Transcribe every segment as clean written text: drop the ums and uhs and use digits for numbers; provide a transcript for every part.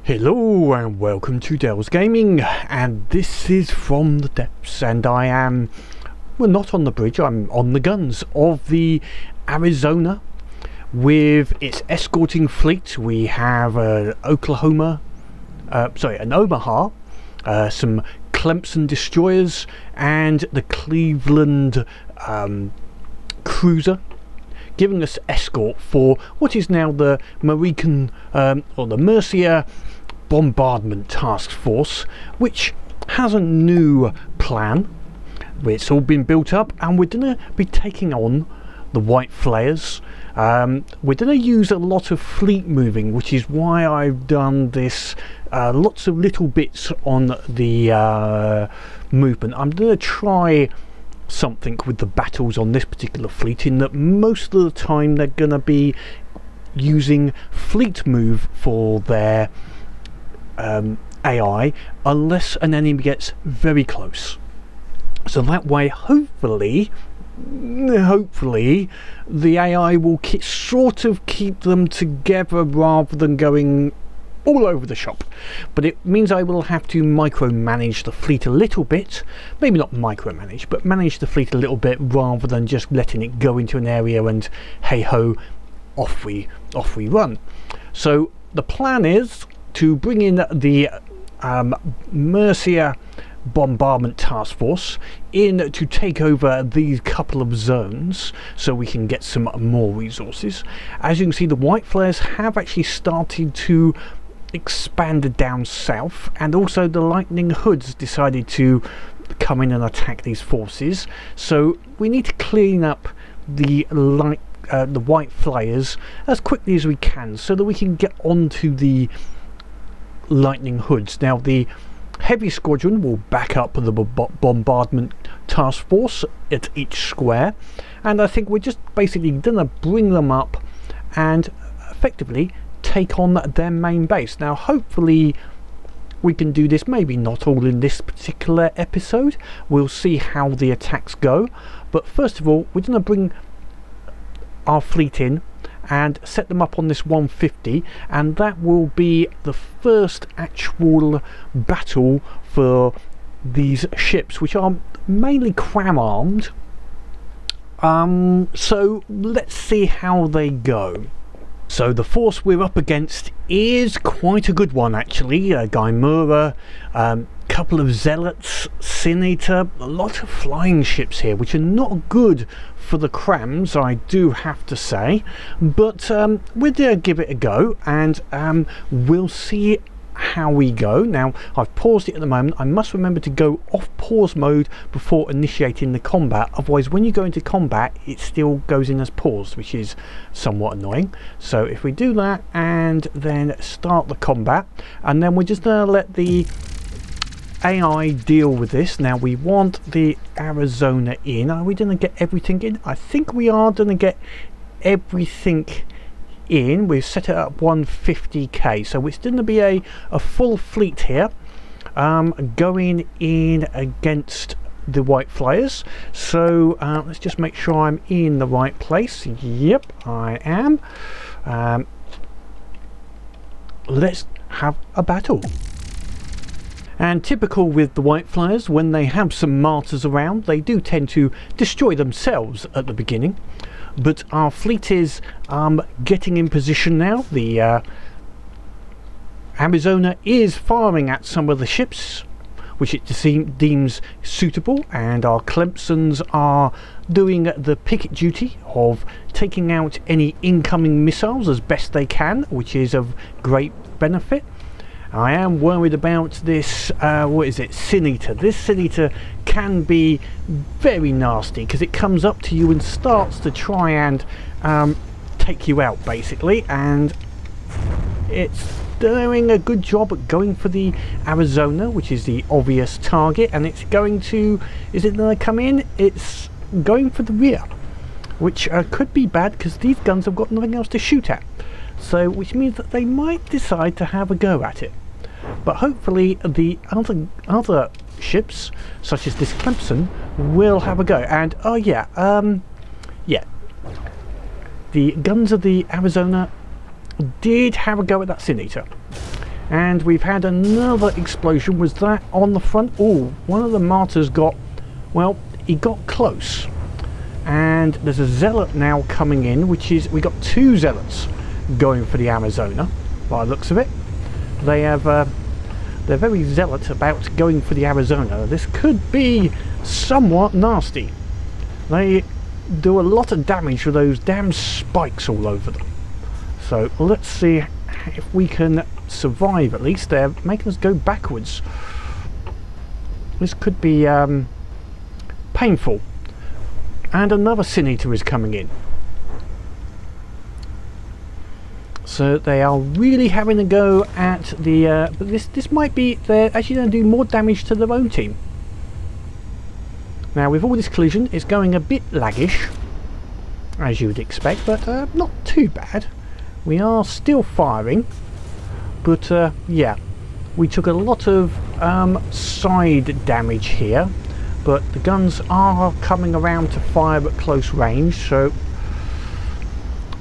Hello and welcome to Dell's Gaming, and this is From the Depths, and I am, well, not on the bridge, I'm on the guns of the Arizona with its escorting fleet. We have an Omaha, some Clemson destroyers and the Cleveland cruiser, giving us escort for what is now the Merica Bombardment Task Force, which has a new plan. It's all been built up, and we're going to be taking on the White Flayers. We're going to use a lot of fleet moving, which is why I've done this, lots of little bits on the movement. I'm going to try something with the battles on this particular fleet, in that most of the time they're going to be using fleet move for their AI, unless an enemy gets very close. So that way, hopefully the AI will sort of keep them together rather than going all over the shop. But it means I will have to micromanage the fleet a little bit. Maybe not micromanage, but manage the fleet a little bit rather than just letting it go into an area and hey ho, off we run. So the plan is to bring in the Merica Bombardment Task Force in to take over these couple of zones so we can get some more resources. As you can see, the White Flayers have actually started to expand down south, and also the Lightning Hoods decided to come in and attack these forces. So we need to clean up the White Flayers as quickly as we can so that we can get onto the Lightning Hoods. Now the heavy squadron will back up the bombardment task force at each square, and I think we're just basically gonna bring them up and effectively take on their main base. Now hopefully we can do this, maybe not all in this particular episode, we'll see how the attacks go, but first of all we're gonna bring our fleet in and set them up on this 150, and that will be the first actual battle for these ships, which are mainly CRAM armed. So let's see how they go. So the force we're up against is quite a good one actually. Guymura, couple of zealots, Senator, a lot of flying ships here, which are not good for the CRAMs, I do have to say, but we're going to give it a go, and we'll see how we go. Now I've paused it at the moment. I must remember to go off pause mode before initiating the combat, otherwise when you go into combat it still goes in as paused, which is somewhat annoying. So if we do that and then start the combat, and then we're just going to let the AI deal with this. Now we want the Arizona in. Are we going to get everything in? I think we are going to get everything in. We've set it up 150k, so it's going to be a full fleet here going in against the White Flyers. So let's just make sure I'm in the right place. Yep, I am. Let's have a battle. And typical with the White Flyers, when they have some martyrs around, they do tend to destroy themselves at the beginning. But our fleet is getting in position now. The Arizona is firing at some of the ships, which it deems suitable, and our Clemsons are doing the picket duty of taking out any incoming missiles as best they can, which is of great benefit. I am worried about this, what is it, Senator. This Senator can be very nasty because it comes up to you and starts to try and take you out basically, and it's doing a good job at going for the Arizona, which is the obvious target, and it's going to, is it going to come in? It's going for the rear, which could be bad because these guns have got nothing else to shoot at. So which means that they might decide to have a go at it, but hopefully the other ships such as this Clemson will have a go. And oh yeah, the guns of the Arizona did have a go at that Senator, And we've had another explosion. Was that on the front? Oh, one of the martyrs got, well, he got close. And there's a zealot now coming in, which is, we got 2 zealots going for the Arizona by the looks of it. They have they're very zealot about going for the Arizona. This could be somewhat nasty. They do a lot of damage with those damn spikes all over them. So let's see if we can survive. At least they're making us go backwards. This could be painful. And another Sin Eater is coming in. So they are really having a go at the but this might be, they're actually going to do more damage to their own team. Now with all this collision, it's going a bit laggish, as you would expect, but not too bad. We are still firing, but yeah, we took a lot of side damage here, but the guns are coming around to fire at close range, so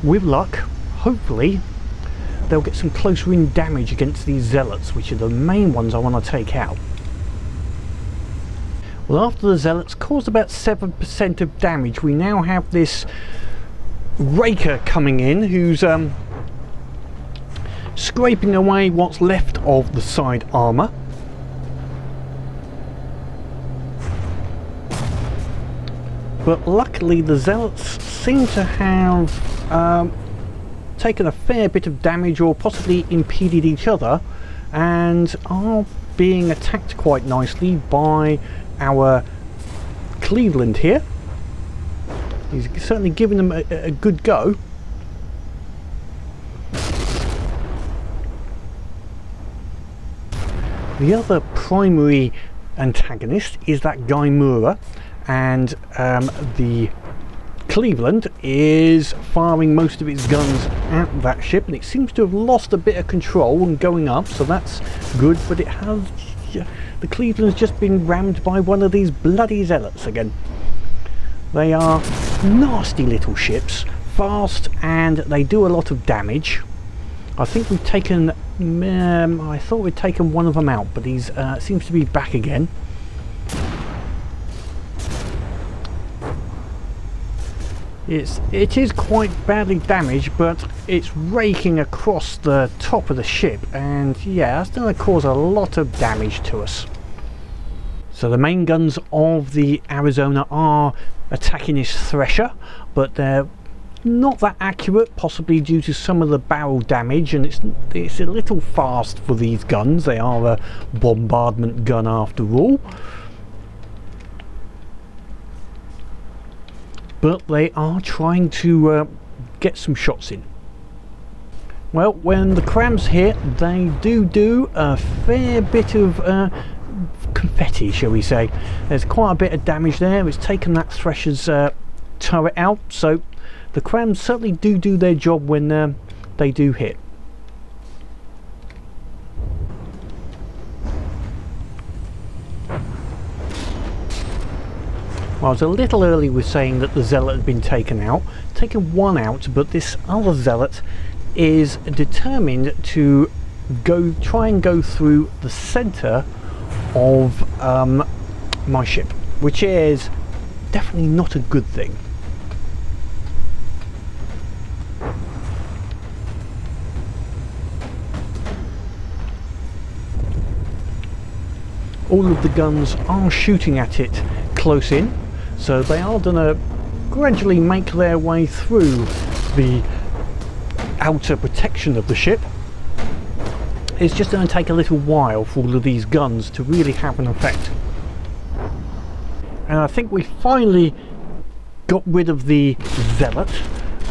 with luck, hopefully they'll get some close range damage against these zealots, which are the main ones I want to take out. Well, after the zealots caused about 7% of damage, we now have this raker coming in who's scraping away what's left of the side armour. But luckily the zealots seem to have taken a fair bit of damage, or possibly impeded each other, and are being attacked quite nicely by our Cleveland here. He's certainly giving them a good go. The other primary antagonist is that guy Mura, and the Cleveland is firing most of its guns at that ship, and it seems to have lost a bit of control and going up, so that's good, but it has, the Cleveland's just been rammed by one of these bloody zealots again. They are nasty little ships, fast, and they do a lot of damage. I think we've taken, I thought we'd taken one of them out, but he's seems to be back again. It is quite badly damaged, but it's raking across the top of the ship, and yeah, that's going to cause a lot of damage to us. So the main guns of the Arizona are attacking this Thresher, but they're not that accurate, possibly due to some of the barrel damage, and it's a little fast for these guns. They are a bombardment gun after all. But they are trying to get some shots in. Well, when the CRAMs hit, they do a fair bit of confetti, shall we say. There's quite a bit of damage there. It's taken that Thresher's turret out, so the CRAMs certainly do their job when they do hit. Well, I was a little early with saying that the zealot had been taken out. Taken one out, but this other zealot is determined to try and go through the centre of my ship, which is definitely not a good thing. All of the guns are shooting at it close in, so they are going to gradually make their way through the outer protection of the ship. It's just going to take a little while for all of these guns to really have an effect. And I think we finally got rid of the zealot,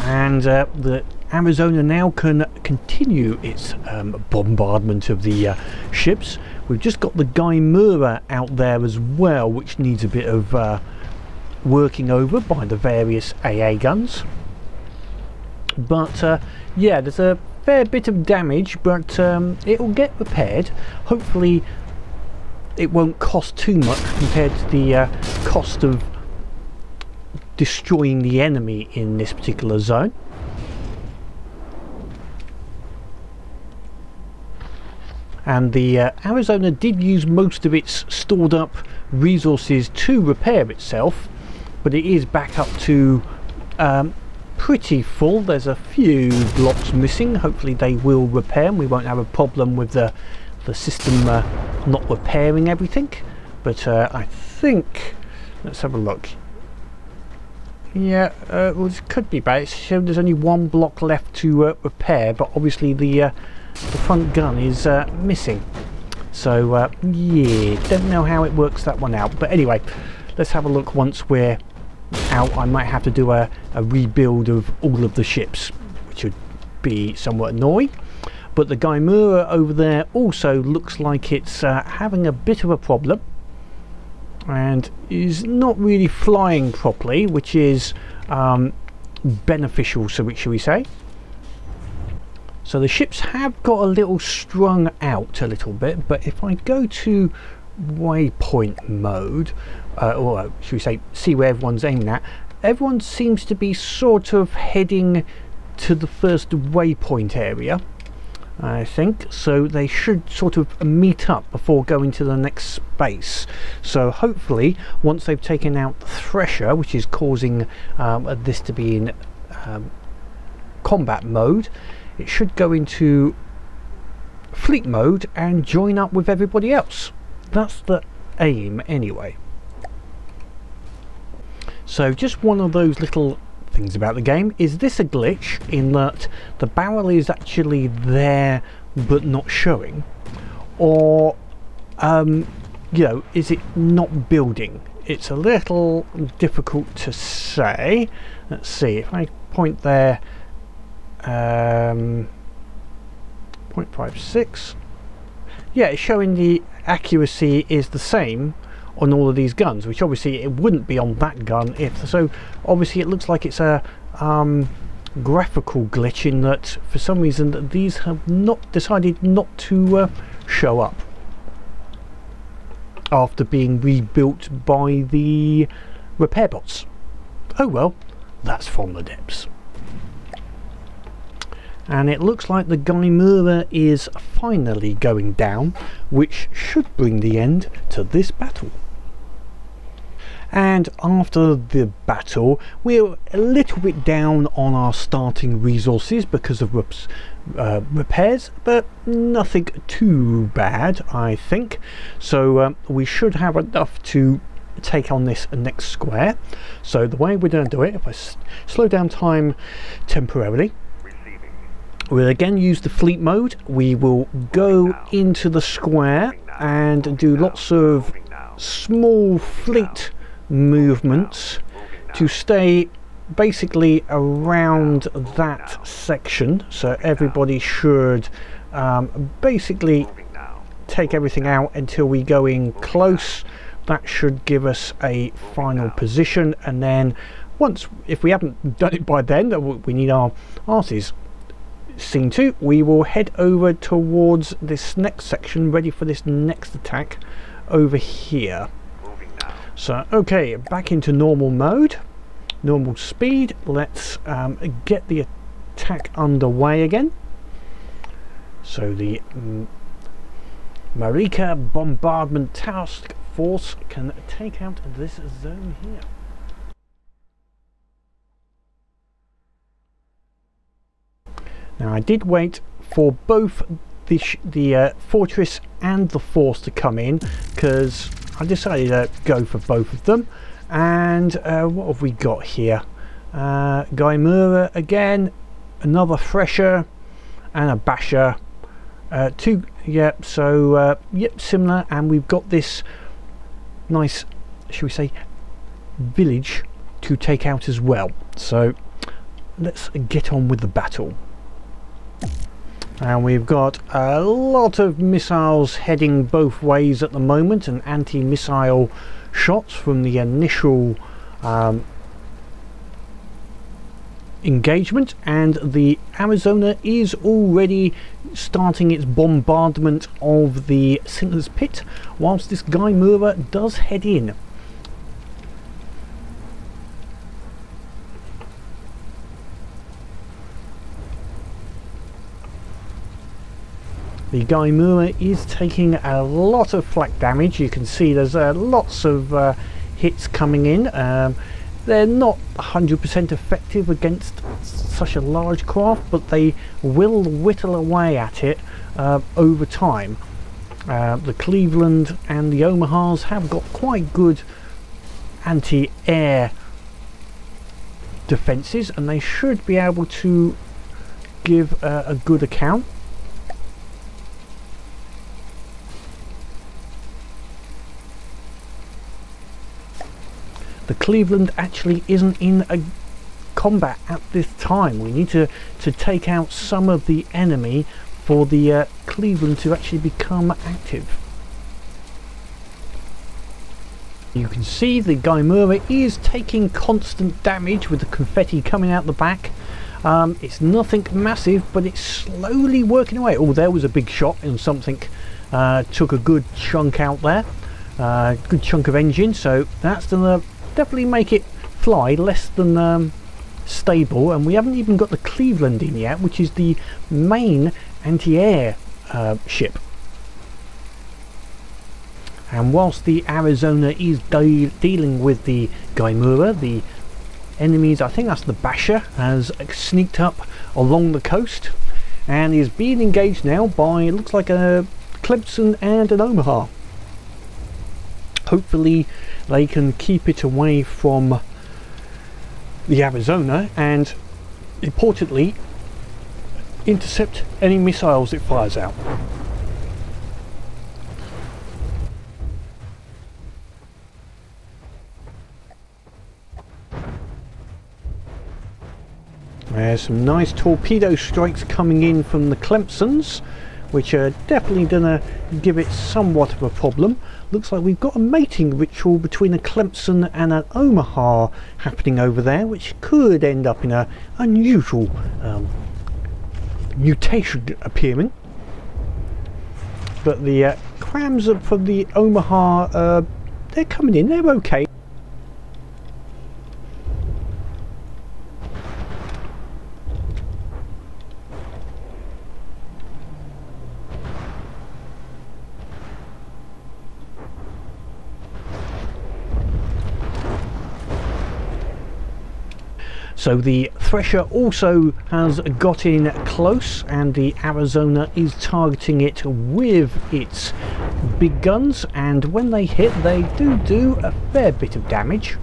and the Arizona now can continue its bombardment of the ships. We've just got the Guy Mura out there as well, which needs a bit of working over by the various AA guns. But yeah, there's a fair bit of damage, but it will get repaired. Hopefully it won't cost too much compared to the cost of destroying the enemy in this particular zone. and the Arizona did use most of its stored up resources to repair itself, but it is back up to pretty full. There's a few blocks missing. Hopefully they will repair and we won't have a problem with the system not repairing everything, but I think, let's have a look. Yeah, well, this could be bad. It's shown there's only one block left to repair, but obviously the front gun is missing. So yeah, don't know how it works that one out. But anyway, let's have a look once we're out. I might have to do a rebuild of all of the ships, which would be somewhat annoying. But the Guymura over there also looks like it's having a bit of a problem, and is not really flying properly, which is beneficial, so shall we say. So the ships have got a little strung out a little bit, but if I go to waypoint mode, or should we say see where everyone's aiming at, everyone seems to be sort of heading to the first waypoint area, I think, so they should sort of meet up before going to the next space. So hopefully once they've taken out the thresher, which is causing this to be in combat mode, it should go into fleet mode and join up with everybody else. That's the aim anyway. So just one of those little things about the game. Is this a glitch in that the barrel is actually there but not showing, or you know, is it not building? It's a little difficult to say. Let's see if I point there, 0.56. yeah, it's showing the accuracy is the same on all of these guns, which obviously it wouldn't be on that gun if so. Obviously it looks like it's a graphical glitch in that for some reason that these have not decided not to show up after being rebuilt by the repair bots. Oh well, that's from the depths. And it looks like the Guymura is finally going down, which should bring the end to this battle. And after the battle, we're a little bit down on our starting resources because of repairs, but nothing too bad, I think. So we should have enough to take on this next square. So the way we're going to do it, if I slow down time temporarily, we'll again use the fleet mode. We will go into the square and do lots of small fleet movements to stay basically around that section, so everybody should basically take everything out until we go in close. That should give us a final position, and then once, if we haven't done it by then, we need our asses seen to, we will head over towards this next section, ready for this next attack over here. So okay, back into normal mode, normal speed. Let's get the attack underway again. So the Merica Bombardment Task Force can take out this zone here. Now I did wait for both the fortress and the force to come in, because I decided to go for both of them. And what have we got here? Guymura again, another thresher and a basher, two, yep, so yep, similar. And we've got this nice, should we say, village to take out as well. So let's get on with the battle. And we've got a lot of missiles heading both ways at the moment, and anti-missile shots from the initial engagement, and the Arizona is already starting its bombardment of the Sinkers Pit, whilst this Guymura does head in. The Gaimura is taking a lot of flak damage. You can see there's lots of hits coming in. They're not 100% effective against such a large craft, but they will whittle away at it over time. The Cleveland and the Omahas have got quite good anti-air defences, and they should be able to give a good account. The Cleveland actually isn't in a combat at this time. We need to take out some of the enemy for the Cleveland to actually become active. You can see the Gaimura is taking constant damage with the confetti coming out the back. It's nothing massive, but it's slowly working away. Oh, there was a big shot and something took a good chunk out there. Good chunk of engine, so that's gonna definitely make it fly less than stable. And we haven't even got the Cleveland in yet, which is the main anti-air ship. And whilst the Arizona is dealing with the Gaimura, the enemies, I think that's the Basher, has sneaked up along the coast and is being engaged now by, it looks like a Clemson and an Omaha. Hopefully they can keep it away from the Arizona and, importantly, intercept any missiles it fires out. There's some nice torpedo strikes coming in from the Clemsons, which are definitely gonna give it somewhat of a problem. Looks like we've got a mating ritual between a Clemson and an Omaha happening over there, which could end up in an unusual mutation appearing. But the CRAMs for the Omaha, they're coming in, they're okay. So the Thresher also has got in close, and the Arizona is targeting it with its big guns, and when they hit they do a fair bit of damage.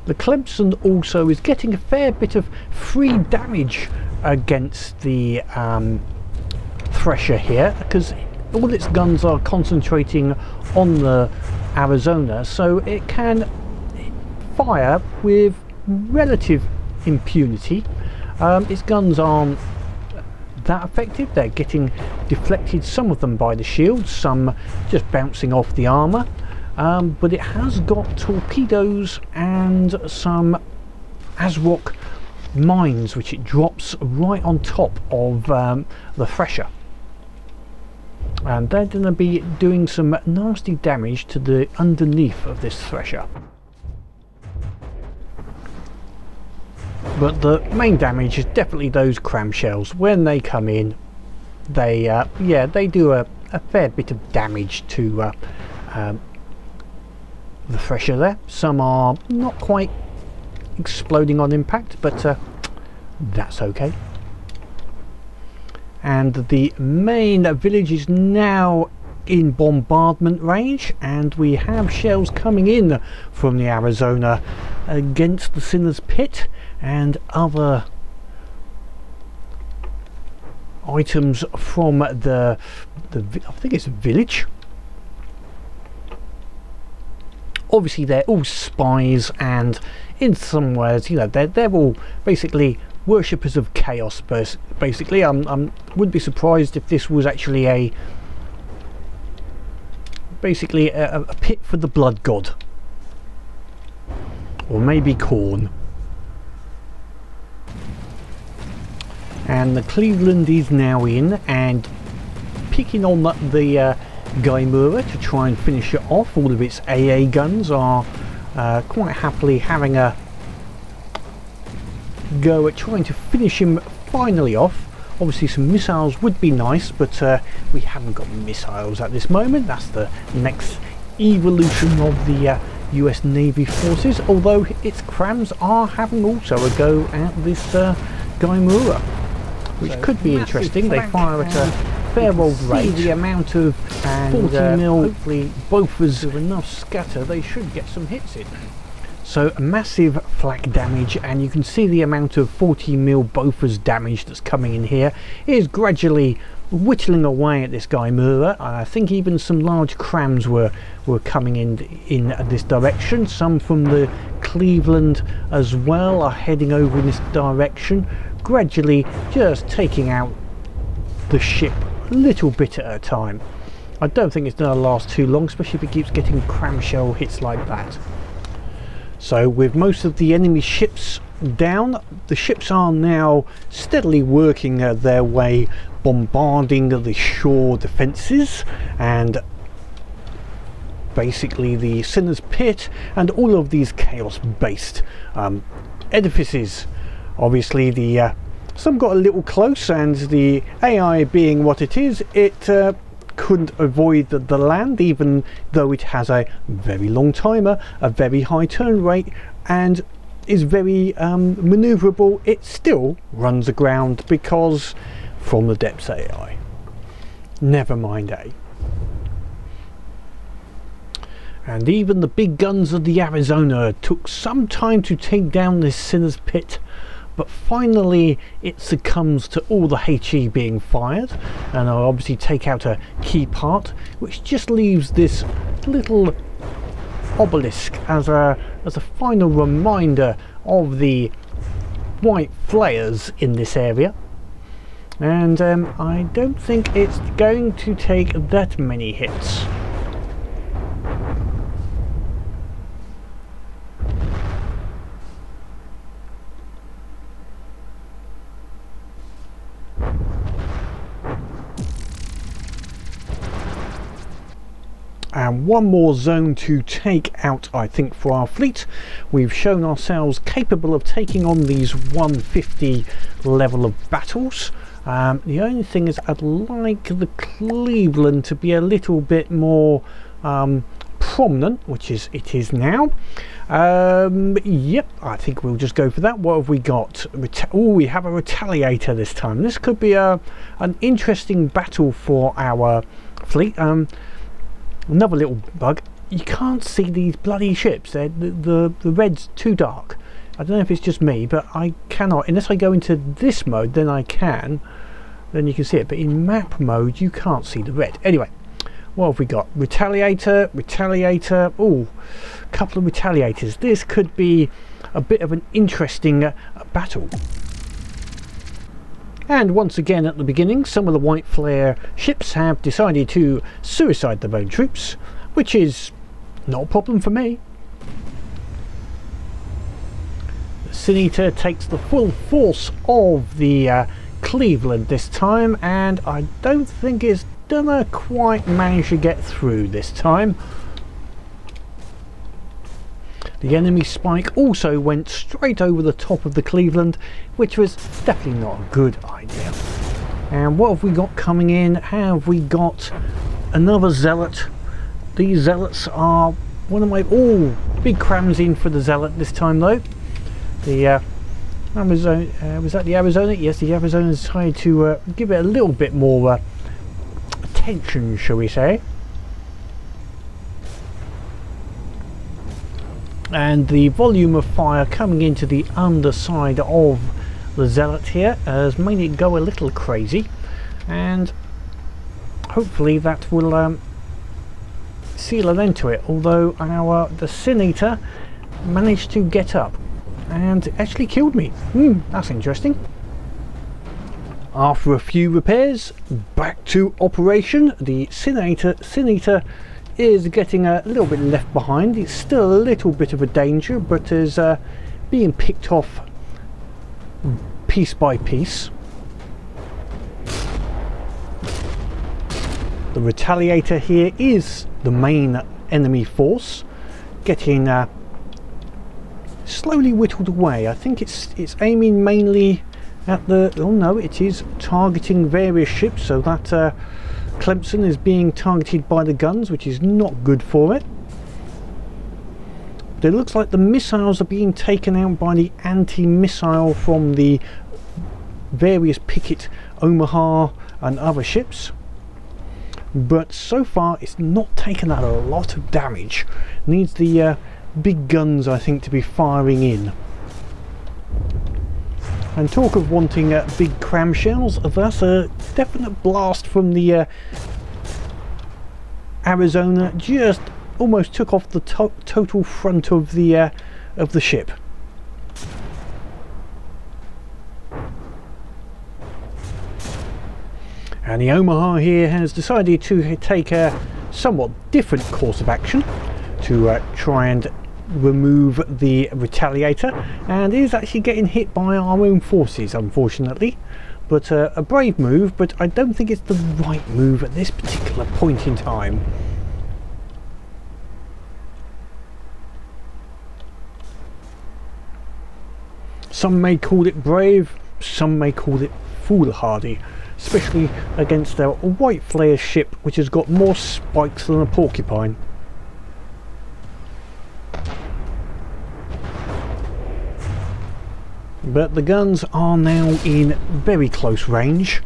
The Clemson also is getting a fair bit of free damage against the Thresher here, because all its guns are concentrating on the Arizona, so it can fire with relative impunity. Its guns aren't that effective, they're getting deflected, some of them by the shields, some just bouncing off the armour, but it has got torpedoes and some ASROC mines which it drops right on top of the Thresher. And they're going to be doing some nasty damage to the underneath of this Thresher. But the main damage is definitely those CRAM shells. When they come in, they yeah, they do a fair bit of damage to the Thresher there. Some are not quite exploding on impact, but that's okay. And the main village is now in bombardment range, and we have shells coming in from the Arizona against the Sinner's Pit and other items from the I think it's a village. Obviously they're all spies, and in some ways, you know, they're all basically worshippers of chaos. Basically, I wouldn't be surprised if this was actually basically a pit for the blood god, or maybe corn. And the Cleveland is now in and picking on the Gaimura to try and finish it off. All of its AA guns are quite happily having a go at trying to finish him finally off. Obviously some missiles would be nice, but we haven't got missiles at this moment. That's the next evolution of the US Navy forces, although its CRAMs are having also a go at this Gaimura, which so could be interesting. They fire at a fair old rate. The amount of 40 mil, hopefully both with enough scatter, they should get some hits in. So massive flak damage, and you can see the amount of 40 mil Bofors damage that's coming in here is gradually whittling away at this Gaimura. I think even some large CRAMs were coming in this direction. Some from the Cleveland as well are heading over in this direction, gradually just taking out the ship a little bit at a time. I don't think it's going to last too long, especially if it keeps getting cramshell hits like that. So with most of the enemy ships down, the ships are now steadily working their way, bombarding the shore defences and basically the Sinner's Pit and all of these chaos based edifices. Obviously the some got a little close, and the AI being what it is, it couldn't avoid the land, even though it has a very long timer, a very high turn rate, and is very maneuverable. It still runs aground because from the depths AI. Never mind A. And even the big guns of the Arizona took some time to take down this Sinner's Pit, but finally it succumbs to all the HE being fired, and I'll obviously take out a key part, which just leaves this little obelisk as a final reminder of the White Flayers in this area. And I don't think it's going to take that many hits. And one more zone to take out, I think, for our fleet. We've shown ourselves capable of taking on these 150 level of battles. The only thing is I'd like the Cleveland to be a little bit more prominent, which is it is now. Yep, I think we'll just go for that. What have we got? Oh, we have a Retaliator this time. This could be an interesting battle for our fleet. Another little bug, you can't see these bloody ships. The red's too dark. I don't know if it's just me, but I cannot, unless I go into this mode, then I can, then you can see it, but in map mode you can't see the red. Anyway, what have we got? Retaliator, oh, a couple of Retaliators. This could be a bit of an interesting battle. And once again at the beginning, some of the White Flare ships have decided to suicide their own troops, which is not a problem for me. The Sin-Eater takes the full force of the Cleveland this time, and I don't think it's gonna quite manage to get through this time. The enemy Spike also went straight over the top of the Cleveland, which was definitely not a good idea. And what have we got coming in? Have we got another Zealot? These Zealots are one of my... Oh, big CRAMs in for the Zealot this time though. The Amazon, was that the Arizona? Yes, the Arizona decided to give it a little bit more attention, shall we say. And the volume of fire coming into the underside of the Zealot here has made it go a little crazy, and hopefully that will seal an end to it, although the Sin-Eater managed to get up and actually killed me. That's interesting. After a few repairs, back to operation. The Sin-Eater is getting a little bit left behind. It's still a little bit of a danger, but is being picked off piece by piece. The Retaliator here is the main enemy force, getting slowly whittled away. I think it's aiming mainly at the, oh no, it is targeting various ships, so that Clemson is being targeted by the guns, which is not good for it. But it looks like the missiles are being taken out by the anti-missile from the various Pickett, Omaha and other ships. But so far it's not taken out a lot of damage. Needs the big guns, I think, to be firing in. And talk of wanting big cram shells, that's a definite blast from the Arizona. Just almost took off the total front of the ship. And the Omaha here has decided to take a somewhat different course of action to try and remove the Retaliator, and is actually getting hit by our own forces, unfortunately. But a brave move, but I don't think it's the right move at this particular point in time. Some may call it brave, some may call it foolhardy, especially against our White Flayers ship, which has got more spikes than a porcupine. But the guns are now in very close range,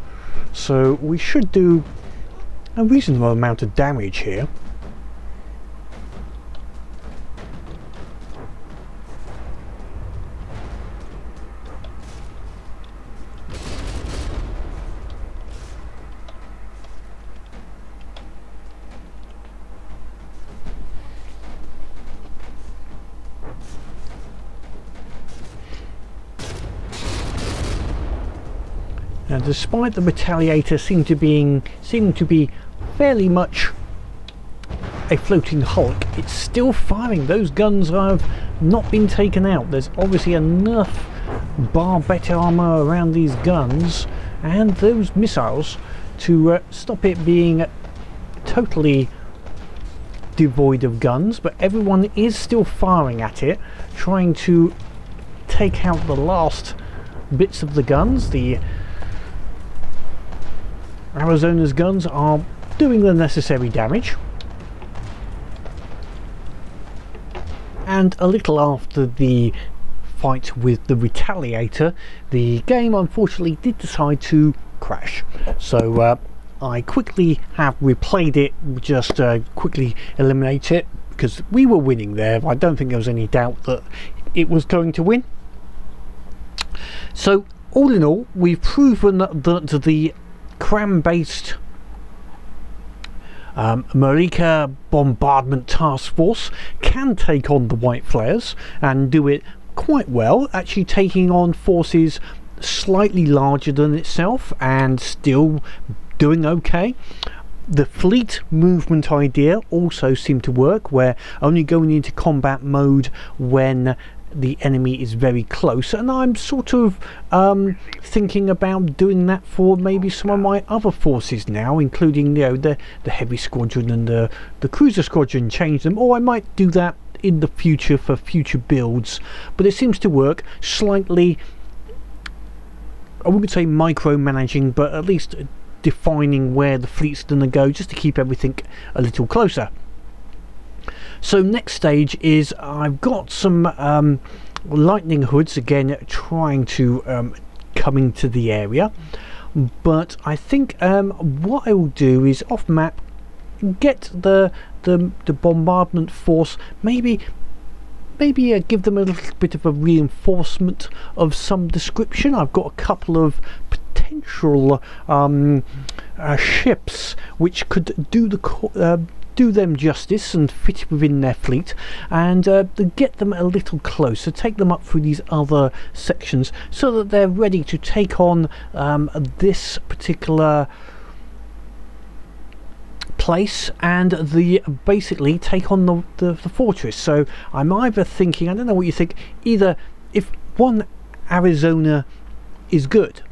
so we should do a reasonable amount of damage here. And despite the Retaliator seeming to be fairly much a floating hulk, it's still firing. Those guns have not been taken out. There's obviously enough better armor around these guns and those missiles to stop it being totally devoid of guns, but everyone is still firing at it, trying to take out the last bits of the guns. The Arizona's guns are doing the necessary damage, and a little after the fight with the Retaliator, the game unfortunately did decide to crash. So I quickly have replayed it, just quickly eliminate it, because we were winning there. I don't think there was any doubt that it was going to win. So all in all, we've proven that the CRAM based Merica Bombardment Task Force can take on the White Flayers and do it quite well, actually taking on forces slightly larger than itself and still doing okay. The fleet movement idea also seemed to work, where only going into combat mode when the enemy is very close, and I'm sort of thinking about doing that for maybe some of my other forces now, including, you know, the heavy squadron and the cruiser squadron, change them, or I might do that in the future for future builds. But it seems to work slightly, I wouldn't say micromanaging, but at least defining where the fleet's going to go, just to keep everything a little closer. So next stage is I've got some lightning hoods again trying to come into the area, but I think what I will do is off map get the bombardment force, maybe give them a little bit of a reinforcement of some description. I've got a couple of potential ships which could do them justice and fit within their fleet, and get them a little closer, take them up through these other sections so that they're ready to take on this particular place and basically take on the fortress. So I'm either thinking, I don't know what you think, either if one Arizona is good,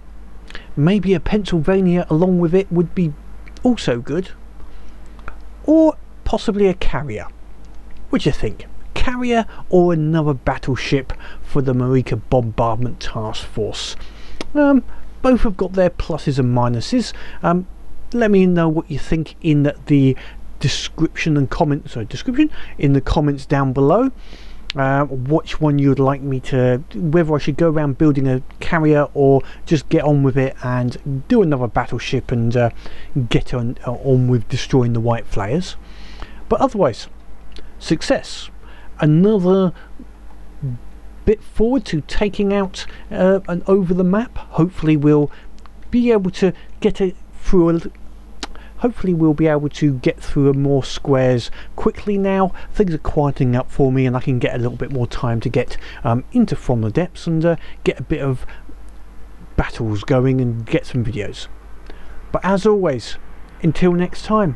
maybe a Pennsylvania along with it would be also good, or possibly a carrier. What do you think? carrier or another battleship for the Merica Bombardment Task Force. Both have got their pluses and minuses. Let me know what you think in the description and comments in the comments down below. Which one you'd like me to, whether I should go around building a carrier or just get on with it and do another battleship and get on with destroying the White Flayers. But otherwise, success. Another bit forward to taking out and over the map. Hopefully we'll be able to get it through hopefully we'll be able to get through more squares quickly now. Things are quieting up for me and I can get a little bit more time to get into From the Depths and get a bit of battles going and get some videos. But as always, until next time,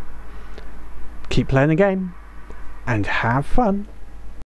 keep playing the game and have fun.